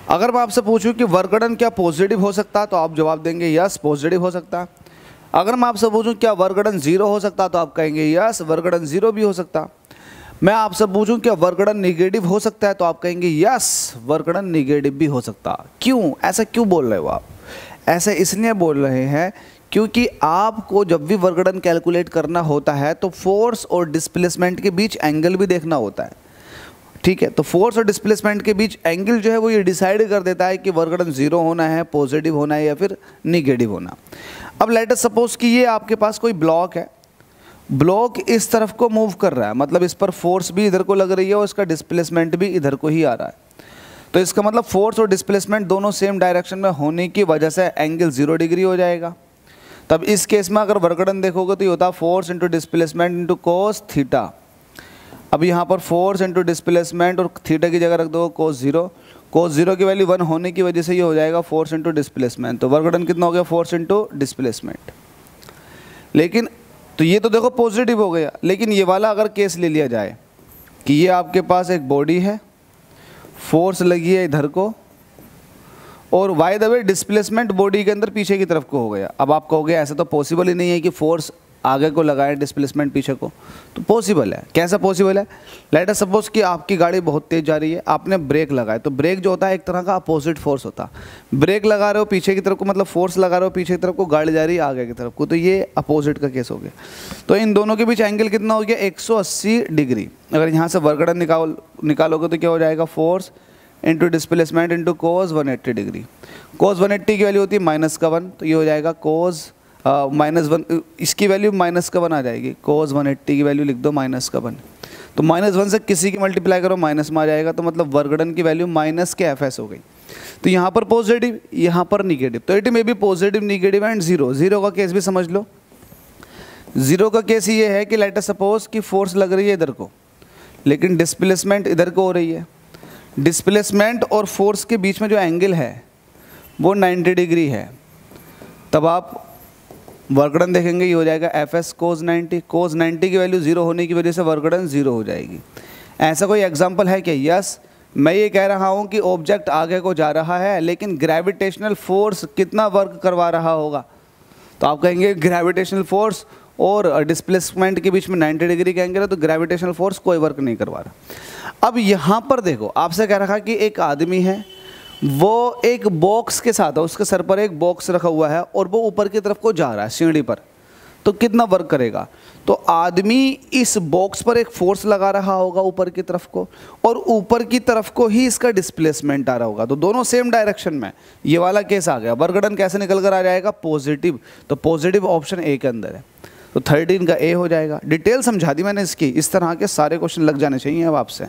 अगर मैं आपसे पूछूं कि वर्क डन क्या पॉजिटिव हो सकता है तो आप जवाब देंगे यस पॉजिटिव हो सकता है। अगर मैं आपसे पूछूं क्या वर्क डन जीरो हो सकता है तो आप कहेंगे यस वर्क डन जीरो भी हो सकता। मैं आपसे पूछूं क्या वर्क डन निगेटिव हो सकता है तो आप कहेंगे यस वर्क डन निगेटिव भी हो सकता। क्यों, ऐसा क्यों बोल रहे हो आप? ऐसे इसलिए बोल रहे हैं क्योंकि आपको जब भी वर्क डन कैलकुलेट करना होता है तो फोर्स और डिस्प्लेसमेंट के बीच एंगल भी देखना होता है। ठीक है, तो फोर्स और डिस्प्लेसमेंट के बीच एंगल जो है वो ये डिसाइड कर देता है कि वर्क डन जीरो होना है, पॉजिटिव होना है या फिर निगेटिव होना। अब लेट अस सपोज कि ये आपके पास कोई ब्लॉक है, ब्लॉक इस तरफ को मूव कर रहा है, मतलब इस पर फोर्स भी इधर को लग रही है और इसका डिस्प्लेसमेंट भी इधर को ही आ रहा है। तो इसका मतलब फोर्स और डिस्प्लेसमेंट दोनों सेम डायरेक्शन में होने की वजह से एंगल 0 डिग्री हो जाएगा। तब इस केस में अगर वर्क डन देखोगे तो ये होता है force into displacement into cos theta. अब यहाँ पर फोर्स इंटू डिस्प्लेसमेंट और थीटा की जगह रख दो कोस 0। कोस 0 की वैल्यू 1 होने की वजह से ये हो जाएगा फोर्स इंटू डिस्प्लेसमेंट। तो वर्क डन कितना हो गया? Force into displacement. लेकिन तो ये तो देखो पॉजिटिव हो गया, लेकिन ये वाला अगर केस ले लिया जाए कि ये आपके पास एक बॉडी है, फोर्स लगी है इधर को और by the way displacement body के अंदर पीछे की तरफ को हो गया। अब आप कहोगे ऐसा तो पॉसिबल ही नहीं है कि फोर्स आगे को लगाए डिस्प्लेसमेंट पीछे को, तो पॉसिबल है। कैसा पॉसिबल है? लेट अस सपोज कि आपकी गाड़ी बहुत तेज जा रही है, आपने ब्रेक लगाए, तो ब्रेक जो होता है एक तरह का अपोजिट फोर्स होता है। ब्रेक लगा रहे हो पीछे की तरफ को, मतलब फोर्स लगा रहे हो पीछे की तरफ को, गाड़ी जा रही है आगे की तरफ को, तो ये अपोजिट का केस हो गया। तो इन दोनों के बीच एंगल कितना हो गया? 180 डिग्री। अगर यहाँ से वर्क डन निकालोगे तो क्या हो जाएगा? Force into displacement into cos 180 degree. Cos 180 की वैल्यू होती है -1, तो ये हो जाएगा कोस -1, इसकी वैल्यू -1 आ जाएगी। कोस 180 की वैल्यू लिख दो -1, तो -1 से किसी की मल्टीप्लाई करो माइनस में आ जाएगा, तो मतलब वर्क डन की वैल्यू माइनस के एफएस हो गई। तो यहाँ पर पॉजिटिव, यहाँ पर निगेटिव, तो इट में भी positive negative and zero. Zero का केस भी समझ लो। जीरो का केस ये है कि लेट अस सपोज कि फोर्स लग रही है इधर को, लेकिन डिस्प्लेसमेंट इधर को हो रही है। डिस्प्लेसमेंट और फोर्स के बीच में जो एंगल है वो 90 डिग्री है। तब आप वर्क डन देखेंगे, ये हो जाएगा एफ एस कोस 90। कोस 90 की वैल्यू 0 होने की वजह से वर्क डन 0 हो जाएगी। ऐसा कोई एग्जांपल है क्या? यस, मैं ये कह रहा हूँ कि ऑब्जेक्ट आगे को जा रहा है, लेकिन ग्रेविटेशनल फोर्स कितना वर्क करवा रहा होगा? तो आप कहेंगे ग्रेविटेशनल फोर्स और डिस्प्लेसमेंट के बीच में 90 डिग्री का एंगल है, तो ग्रेविटेशनल फोर्स कोई वर्क नहीं करवा रहा। अब यहाँ पर देखो, आपसे कह रखा कि एक आदमी है, वो एक बॉक्स के साथ है, उसके सर पर एक बॉक्स रखा हुआ है और वो ऊपर की तरफ को जा रहा है सीढ़ी पर, तो कितना वर्क करेगा? तो आदमी इस बॉक्स पर एक फोर्स लगा रहा होगा ऊपर की तरफ को, और ऊपर की तरफ को ही इसका डिस्प्लेसमेंट आ रहा होगा, तो दोनों सेम डायरेक्शन में। ये वाला केस आ गया। वर्क डन कैसे निकल कर आ जाएगा? पॉजिटिव। तो पॉजिटिव ऑप्शन ए के अंदर है, तो 13 का ए हो जाएगा। डिटेल समझा दी मैंने इसकी, इस तरह के सारे क्वेश्चन लग जाने चाहिए अब आपसे।